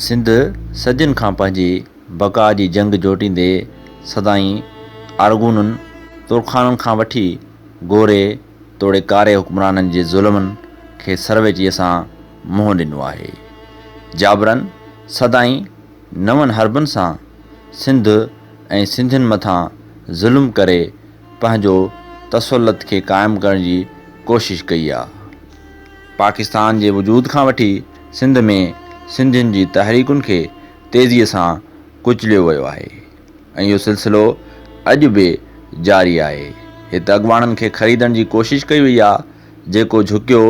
सिंध सदियुनि खां पंहिंजी बका जी जंग जोटींदे सदाईं आरगूनुनि तुर्खाननि खां वठी गोरे तोड़े कारे हुक्मराननि जे ज़ुल्मनि खे सरवेचीअ सां मुंहुं ॾिनो आहे। जाबरनि सदाईं नवनि हरबनि सां सिंध ऐं सिंधियुनि मथां ज़ुल्म करे पंहिंजो तसल्लुत खे क़ाइमु करण जी कोशिशि कई आहे। पाकिस्तान जे वजूद खां वठी सिंध में सिंधियुनि जी तहरीकुनि खे तेज़ीअ सां कुचलियो वियो आहे ऐं इहो सिलसिलो अॼु बि जारी आहे। हिते अॻुवाणनि खे ख़रीदण जी कोशिशि कई वई आहे। जेको झुकियो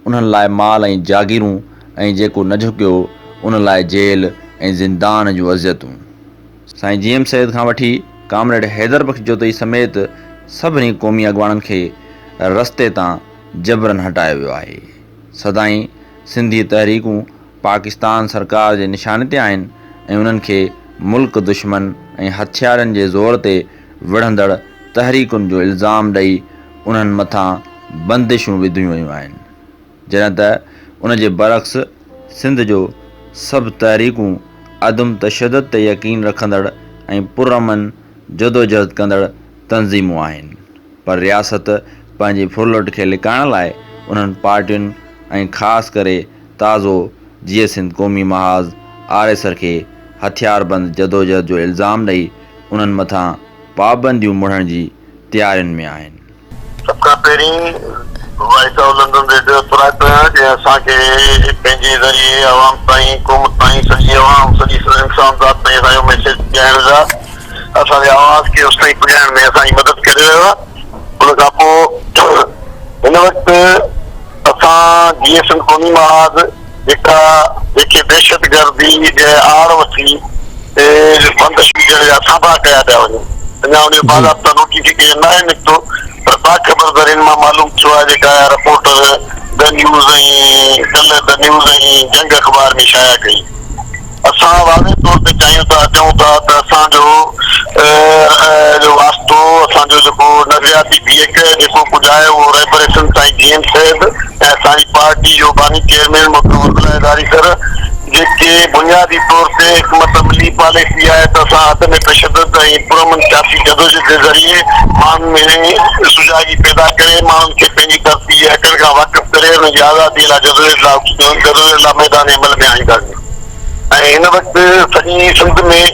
उन्हनि लाइ माल ऐं जागीरूं ऐं जेको न झुकियो उन लाइ जेल ऐं ज़िंदान जूं अज़ियतूं। साईं GM सैद खां वठी कामरेड हैदर बख़्श जोतई समेत सभिनी क़ौमी अॻुवाणनि खे रस्ते तां जबरन हटायो वियो आहे। सदाईं सिंधी तहरीकूं पाकिस्तान सरकार जे निशाने ते आहिनि ऐं उन्हनि खे मुल्क दुश्मन ऐं हथियारनि जे ज़ोर ते विढ़ंदड़ तहरीकुनि जो इल्ज़ाम ॾेई उन्हनि मथां बंदिशूं विधियूं वयूं आहिनि, जॾहिं त उन जे बरक्स सिंध जो सभु तहरीकूं अदम तशदुद ते यकीन रखंदड़ ऐं पुरअमन जदोजहद कंदड़ तंज़ीमूं आहिनि। पर रियासत पंहिंजी फुरलट खे लिकाइण लाइ उन्हनि पार्टियुनि ऐं ख़ासि करे ताज़ो जीअं सिंध क़ौमी महाज़ RSR खे हथियारबंद जदोजहद जो इल्ज़ाम ॾेई उन्हनि मथां पाबंदियूं मुड़ण जी तयारियुनि में आहिनि। सभ खां पहिरीं वाइस ऑफ लंडन रेडियो तुराए पियो आहियां जंहिं असांखे पंहिंजे ज़रिए आवाम ताईं क़ौम ताईं सॼी आवाम सॼी इंसान ज़ात ताईं असांजो मैसेज ॾियण जा असांजे आवाज़ खे उस ताईं पुॼाइण में असांजी मदद करे रहियो आहे। उन खां पोइ हिन वक़्तु असां जीअं सिंध क़ौमी महाज़ जेके दहशतगर्दी जे आड़ वठी बंदिश विझण जा थाबा कया पिया वञनि, अञा उन जो बाज़ाब्ता नोटिफिकेशन न आहे निकितो, पर बाख़बर हिन मां मालूम थियो आहे जेका रिपोर्टर द न्यूज़ ऐं कल्ह द न्यूज़ ऐं जंग अख़बार में शाया कई। असां वाज़े तौर ते चऊं था त असांजो वास्तो असांजो जेको नज़रियाती बीहक जेको कुझु आहे उहो रेपरेशन साईं GM सैद ऐं असांजी पार्टी जो बानी चेयरमैन मुतवक्किल दारीसर जेके बुनियादी तौर ते हिकमत अमली पॉलिसी आहे त असां अदम तशदुद ऐं पुरअमन सियासी जदोजहद जे ज़रिए माण्हुनि में सुजागी पैदा करे माण्हुनि खे पंहिंजी धरती हक़नि खां वाक़िफ़ करे हुनजी आज़ादी लाइ जदोजहद लाइ मैदान अमल में आणींदासीं। ऐं हिन वक़्तु सॼी सिंध में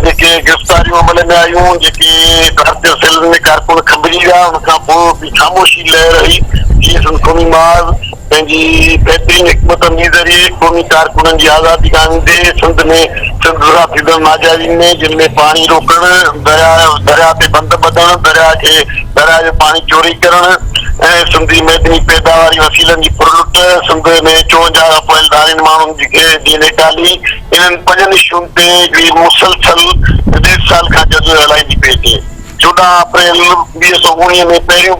जेके गिरफ़्तारियूं अमल में आयूं, जेके भारतीय सेल में कारकुन खंभजी विया, उन खां पोइ बि ख़ामोशी लह रही जीअं सिंध क़ौमी महाज़ पंहिंजी बहितरीन हिकमत अमली ज़रिए क़ौमी कारकुननि जी आज़ादी कानून सिंध में सिंध सां थींदड़ नाजाइज़ियुनि में जिन में पाणी रोकणु, दरिया ते बंद ॿधणु, दरिया जो पाणी चोरी करणु ऐं सिंधी मैदनी पैदावारी वसीलनि जी फुरलुट, सिंध में 54 अप्रैल धारियुनि माण्हुनि जी नेकाली, इन्हनि 5 इशूनि ते हिकिड़ी मुसलसल 1.5 साल खां जदोजहद हलाईंदी पई थिए। 14 अप्रैल 2019 में पहिरियों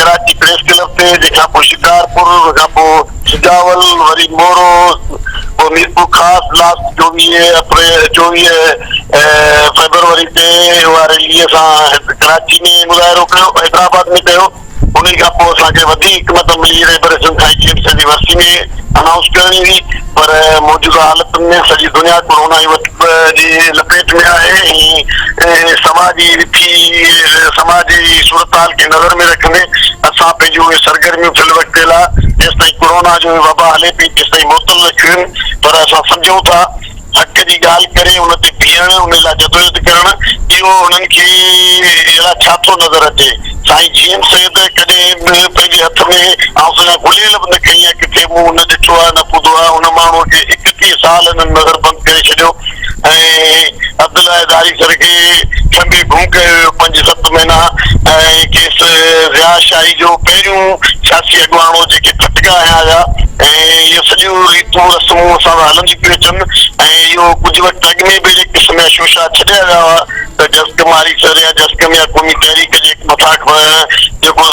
कराची प्रेस क्लब ते, जंहिंखां पोइ शिकारपुर, खां पोइ सिजावल, वरी मोरो, पोइ मीरपुर ख़ासि लास्ट 24 फरवरी ते उहा रैलीअ सां कराची में मुज़ाहिरो कयो, हैदराबाद में कयो। उन खां पोइ असांखे वधीक हिकमत अमली रेपरेशन साईं GM सैद जी वर्सी में अनाउंस करणी हुई, पर मौजूदा हालतुनि में सॼी दुनिया कोरोना जी लपेट में आहे ऐं समाजी रीति समाजी सूरत हाल खे नज़र में रखंदे असां पंहिंजूं सरगर्मियूं फिल वक़्तु लाइ जेसिताईं कोरोना जो वबा हले पई तेसिताईं मुअतल रखियूं आहिनि, पर असां सम्झूं था हक़ जी ॻाल्हि करे उन ते बीहण, उन लाइ जदोजहद करणु, इहो उन्हनि खे अहिड़ा छा थो नज़र अचे। साईं GM सैद कॾहिं पंहिंजे हथ में आउं गुलियल बि न खई आहे, किथे मूं न ॾिठो आहे न ॿुधो आहे। उन माण्हूअ खे 31 साल हिननि नज़र बंदि करे छॾियो ऐं अब्दुल्ला दारीसर खे खंबे घुम कयो 5-7 महीना ऐं केस रियाज़ शाही जो पहिरियों सियासी अॻुवाणो जेके फटका हया हुआ ऐं इहे सॼियूं रीतूं रस्मूं असां हलंदी पियूं अचनि ऐं इहो कुझु वक़्तु अॻु में बि क़िस्म जा शोशा छॾिया विया हुआ त जस्कम आरीसर या जस्कम या क़ौमी तहरीक जे मथां जेको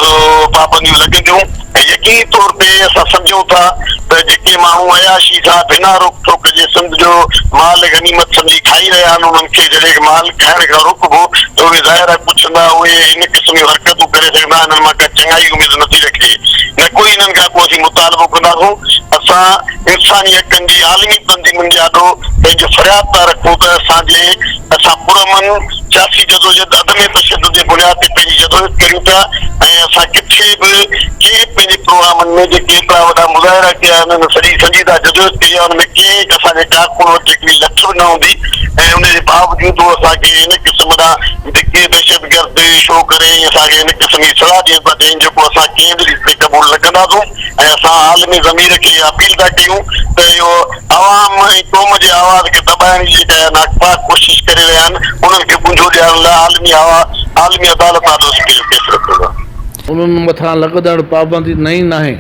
पाबंदियूं लॻंदियूं ऐं यकीनी तौर ते असां सम्झूं था त जेके माण्हू अयाशी सां बिना रोक टोक जे सिंध जो माल गनीमत सम्झी खाई रहिया आहिनि, उन्हनि खे जॾहिं माल खाइण खां रोकबो त उहे ज़ाहिर आहे पुछंदा, उहे इन क़िस्म जूं हरकतूं करे सघंदा, हिननि मां का चङाई उमेद नथी रखे, न कोई हिननि खां को असीं मुतालबो कंदासूं। असां इंसानी हक़नि जी आलमी तंज़ीमुनि ॾाढो पंहिंजो फरियाद था रखूं त असां पुरमन सियासी जदोजहद अदम तशद्दुद जे बुनियाद ते पंहिंजी जदोजहद कयूं था ऐं असां किथे बि कंहिं पंहिंजे प्रोग्रामनि में जेके एतिरा वॾा मुज़ाहिरा कया आहिनि सॼी संजीदा जदोजहद कई आहे, हुन में कंहिं असांजे कारकुन वटि हिकिड़ी लठ बि न हूंदी ऐं उनजे बावजूदि उहो असांखे हिन क़िस्म जा जेके दहशतगर्द शो करे असांखे हिन क़िस्म जी सलाह ॾियनि था ॾियनि जेको असां कंहिं बि रिश्ते क़बूल न कंदासूं ऐं असां आलमी ज़मीर खे अपील था कयूं त इहो आवाम ऐं क़ौम जे आवाज़ खे दॿाइण जी जेका नापाक कोशिशि करे रहिया आहिनि उन्हनि खे गुंजो ॾियण लाइ आलमी अदालत ॾाढो केस रखंदो आहे। उन्हनि मथां लॻंदड़ पाबंदी नई नाहे।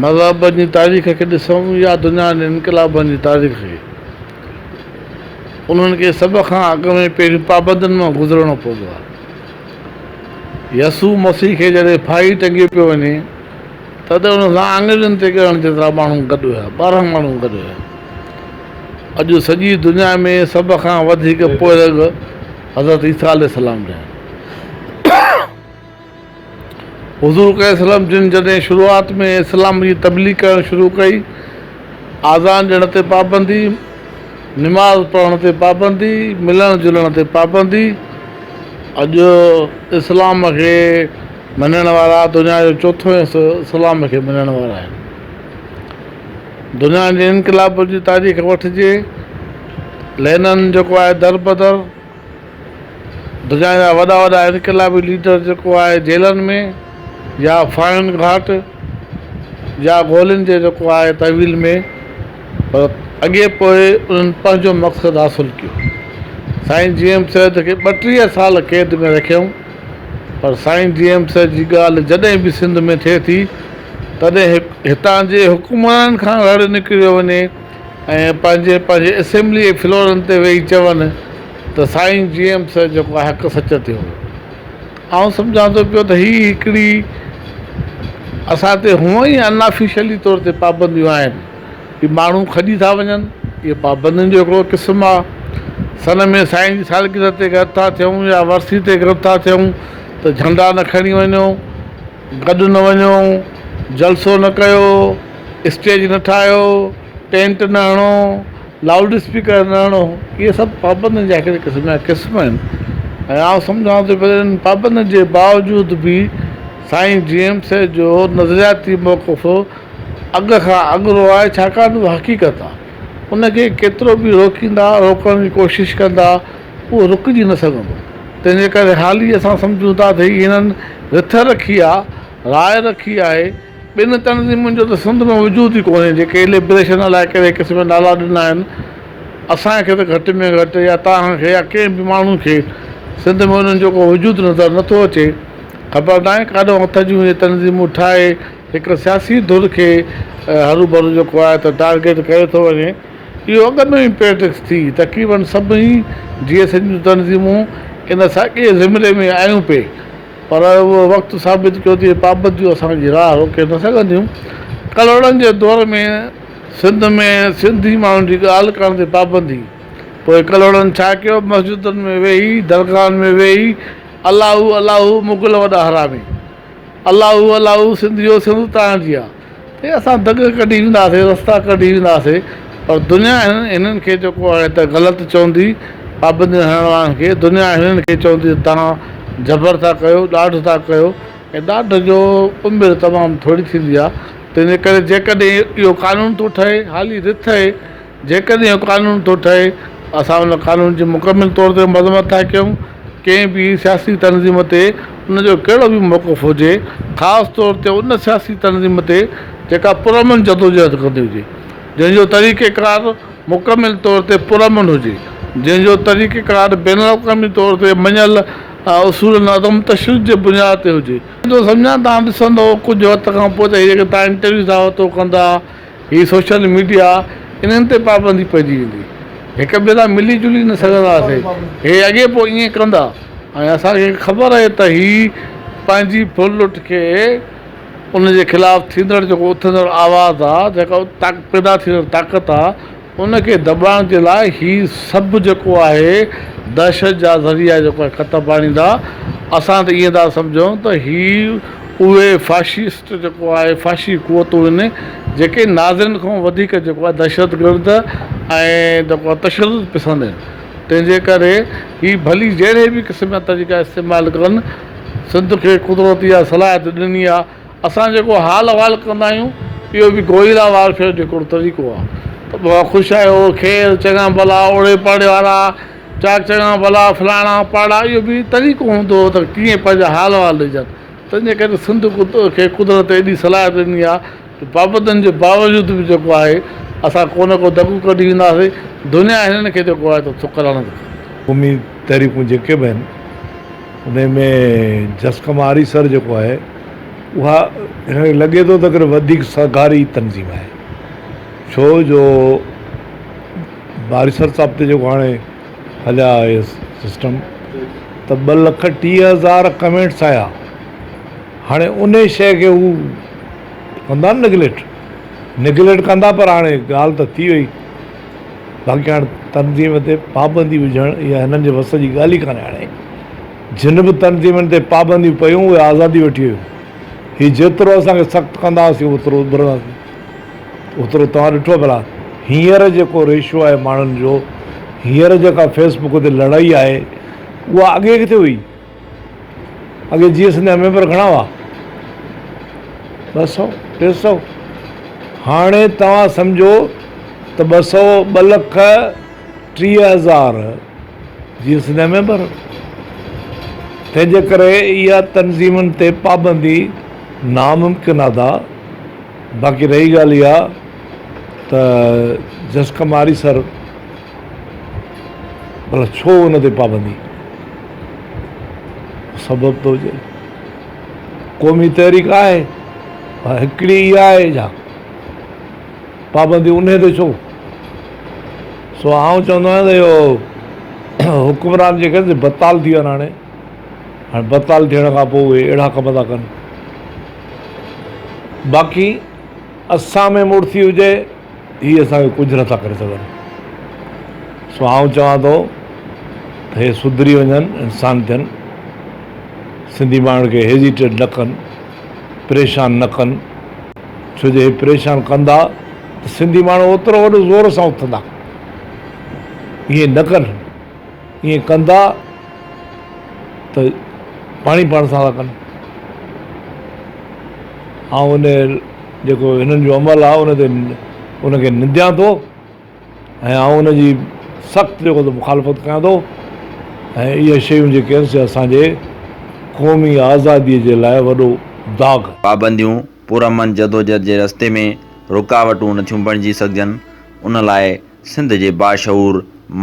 मज़हब जी तारीख़ खे ॾिसूं या दुनिया जे इनकलाबनि जी तारीख़ खे, उन्हनि खे सभ खां अॻ में पहिरीं पाबंदियुनि मां गुज़रणो पवंदो आहे। यसू मसीह खे जॾहिं फाही टंगी पियो वञे तॾहिं उन सां आङुरियुनि ते ॻणण जेतिरा माण्हू गॾु हुया, 12 माण्हू गॾु हुया। अॼु सॼी दुनिया में सभ खां वधीक पोइ हज़रत ईसा अलैहिस्सलाम जा हुज़ूर अलैहिस्सलाम जिन जॾहिं शुरूआति में इस्लाम जी तबलीग करणु शुरू कई, आज़ान ॾियण ते पाबंदी, निमाज़ पढ़ण ते पाबंदी, मिलण जुलण ते पाबंदी। अॼु इस्लाम खे मञण वारा दुनिया जो चोथों इस्लाम खे मञण वारा आहिनि। दुनिया जे इनकलाब जी तारीख़ वठिजे, लेनिन जेको आहे दर बदर, दुनिया जा वॾा वॾा इनकलाबी लीडर जेको आहे जेलनि में या फाइन घाट या गोलियुनि जे जेको आहे तहवील में, पर अॻे पोइ उन्हनि पंहिंजो मक़सदु हासिलु कयो। साईं GM सैद खे 32 साल क़ैद में रखियऊं, पर साईं GM सैद जी ॻाल्हि जॾहिं बि सिंध में थिए थी तॾहिं हितां जे हुकुमराननि खां रड़ निकिरियो वञे ऐं पंहिंजे असेंबली फ्लोरनि ते वेही चवनि त साईं GM सैद जेको आहे हक़ सच थियो। आउं सम्झां थो पियो त हीअ हिकिड़ी असां ते हूअं ई अनऑफिशियली तौर ते पाबंदियूं आहिनि कि माण्हू खॼी था वञनि, इहे पाबंदियुनि जो हिकिड़ो क़िस्म आहे। सन में साईं जी सालगिरह ते गॾु था थियूं या वरसी ते गॾु था थियूं त झंडा न खणी वञो, गॾु न वञो, जलसो न कयो, स्टेज न ठाहियो, टेंट न हणो, लाउड स्पीकर न हणो। इहे सभु पाबंदियुनि जा हिकिड़े क़िस्म जा क़िस्म आहिनि। ऐं आउं सम्झां थो पियो इन पाबंदियुनि जे बावजूदि बि साईं GM सैद जो नज़रियाती मौक़िफ़ अॻ खां अॻिरो आहे, छाकाणि उहा हक़ीक़त आहे। उनखे केतिरो बि रोकण जी कोशिशि कंदा उहो रुकिजी न सघंदो। तंहिंजे करे हाल ई असां सम्झूं था त हिननि रिथ रखी आहे, राय रखी आहे। ॿिनि तनज़ीमुनि जो त सिंध में वजूद ई कोन्हे जेके लिबरेशन लाइ कहिड़े क़िस्म जा नाला ॾिना आहिनि। असांखे त घटि में घटि या तव्हांखे या कंहिं बि माण्हू खे सिंध में उन्हनि जो को वजूद नज़र नथो अचे। ख़बर न आहे काॾो हथ जूं इहे तनज़ीमूं ठाहे हिकु सियासी धुर खे हरू भरू जेको आहे त टारगेट करे थो वञे। इहो अॻ में ई पॉलिटिक्स थी, तक़रीबन सभई GS जूं तनज़ीमूं इन साॻिए ज़िमरे में आयूं पे, पर उहो वक़्तु साबित कयो त इहे पाबंदियूं असांजी राह रोके न सघंदियूं। कलोड़नि जे दौर में सिंध में सिंधी माण्हुनि जी ॻाल्हि करण ते पाबंदी, पोइ कलोड़नि छा कयो, मस्जिदुनि में वेही, दरगाहनि में वेही अलाहू अलाहू मुग़ल वॾा हरामी, अलाहू अलाहू सिंधियो सिंध तव्हांजी आहे। ते असां दग कढी वेंदासीं, रस्ता कढी वेंदासीं, पर दुनिया हिननि खे जेको आहे त ग़लति चवंदी। पाबंदियूं हणण वारनि खे दुनिया हिननि खे चवंदी तव्हां जबर था कयो, ॾाढ था कयो, ऐं ॾाढ जो उमिरि तमामु थोरी थींदी आहे। तंहिंजे करे जेकॾहिं इहो कानून थो ठहे, हाली रिथ आहे, जेकॾहिं इहो कानून थो ठहे असां उन कानून जी मुकमिल तौर ते मज़म्मत था कयूं। कंहिं बि सियासी तनज़ीम ते उनजो कहिड़ो बि मौक़िफ़ हुजे, ख़ासि तौर ते उन सियासी तनज़ीम ते जेका पुरमन जदोजहद कंदी हुजे, जंहिंजो तरीक़ेकार मुकमिल तौर ते पुरमन हुजे, जंहिंजो तरीक़ेकार बैन अवी तौर ते मञियल उसूलनि अदम तशद्दुद जे बुनियाद ते हुजे। तो सम्झा तव्हां ॾिसंदो कुझु हद खां पोइ त जेके तव्हां इंटरव्यू था वठो कंदा, हीअ सोशल मीडिया, इन्हनि ते पाबंदी पइजी वेंदी। हिक ॿिए सां मिली जुली न सघंदासीं। हे अॻे पोइ ईअं कंदा ऐं असांखे ख़बर आहे त हीअ पंहिंजी फुलुट खे उनजे ख़िलाफ़ु थींदड़ जेको उथंदड़ आवाज़ु आहे, जेका पैदा थींदड़ ताक़त आहे, उनखे दॿाइण जे लाइ हीअ सभु जेको आहे दहशत जा ज़रिया जेको आहे ख़तमु आणींदा। असां त ईअं था सम्झूं त हीअ उहे फाशिस्ट जेको आहे फाशी क़ुवतूं आहिनि जेके नाज़िरनि खां वधीक जेको आहे दहशतगर्द ऐं जेको आहे तशदुद पसंदि आहिनि। तंहिंजे करे ही भली जहिड़े बि क़िस्म जा तरीक़ा इस्तेमालु कनि, सिंध खे कुदरती इहा सलाहियत ॾिनी आहे। असां जेको हाल अहवालु कंदा आहियूं इहो बि गोइला वारफेयर जेको तरीक़ो आहे, त ख़ुशि आहियो ख़ैर चङा भला ओड़े पाड़े वारा चाक चङा भला फलाणा पाड़ा, इहो बि तरीक़ो हूंदो त कीअं पंहिंजा हाल अहवाल ॾिजनि। तंहिंजे करे सिंध खे कुदरत एॾी सलाहियत ॾिनी आहे कि पाबंदियुनि जे बावजूदि बि जेको आहे असां को न को दगू कढी ईंदासीं। दुनिया हिननि खे जेको आहे त करणु क़ौमी तहरीकूं जेके बि आहिनि उन में जसकमारी सर जेको आहे उहा हिनखे लॻे थो त अगरि वधीक सरकारी तनज़ीम आहे, छो जो बारिसर साहिब ते जेको हाणे हलिया इहे सिस्टम त 2,30,000 कमेंट्स आया। हाणे उन शइ खे हू कंदा निगलेक्ट कंदा, पर हाणे ॻाल्हि त थी वई। बाक़ी हाणे तनज़ीम ते पाबंदी विझणु इहा हिननि जे वस जी ॻाल्हि ई कान्हे। हाणे जिन बि तनज़ीमनि ते पाबंदियूं पयूं उहे आज़ादी वठी वियूं। हीउ जेतिरो असांखे सख़्तु कंदा हुआसीं ओतिरो उभरंदासीं, ओतिरो तव्हां ॾिठो भला हींअर जेको रेशो आहे माण्हुनि जो, हींअर जेका फेसबुक ते लड़ाई आहे उहा अॻे किथे हुई? अॻे GS जा मेंबर घणा हुआ? 200 300। हाणे तव्हां सम्झो त 2,30,000 GS जा मेंबर। तंहिंजे करे इहा तनज़ीमुनि ते पाबंदी नामुमकिन आहे। बाक़ी रही ॻाल्हि इहा त जसकमारी सर भला छो उन ते पाबंदी? सबबु थो हुजे। क़ौमी तहरीक आहे हिकिड़ी इहा आहे छा पाबंदी उन ते छो? सो आउं चवंदो आहियां त इहो हुकुमरान जेके बताल थी वञनि। हाणे बताल थियण खां पोइ उहे अहिड़ा कम था कनि। बाक़ी असां में मुर्ती हुजे हीअ असांखे कुझु नथा करे सघनि। सो आउं चवां थो त हे सुधरी वञनि, इंसान थियनि, सिंधी माण्हुनि खे हेजिटेट न कनि, परेशान न कनि। छो जो हे परेशान कंदा त सिंधी माण्हू ओतिरो वॾो ज़ोर सां उथंदा। ईअं न कनि, ईअं कंदा त पाण सां था कनि। ऐं उन जेको हिननि जो अमल आहे उनखे निंदियां थो ऐं आउं उनजी सख़्तु जेको मुखालफ़त कयां थो। ऐं इहे शयूं जेके आहिनि से असांजे क़ौमी आज़ादीअ जे लाइ वॾो दाग़। पाबंदियूं पुरअमन जदोजहद जे रस्ते में रुकावटूं नथियूं बणिजी सघजनि। उन लाइ सिंध जे बाशऊर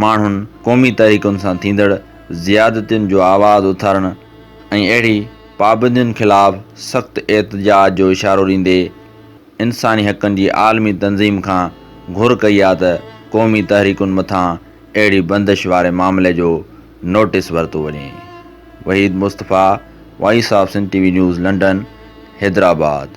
माण्हुनि क़ौमी तहरीकुनि सां थींदड़ ज़ियादतियुनि जो आवाज़ु उथारणु ऐं अहिड़ी पाबंदियुनि ख़िलाफ़ु सख़्तु एहतजाज जो इशारो ॾींदे इंसानी हक़नि जी आलमी तंज़ीम खां घुर कई आहे त क़ौमी तहरीकुनि मथां अहिड़ी बंदिश वारे मामले जो नोटिस वरितो वञे। Wahid Mustafa, voice of Sindh TV news, London, Hyderabad.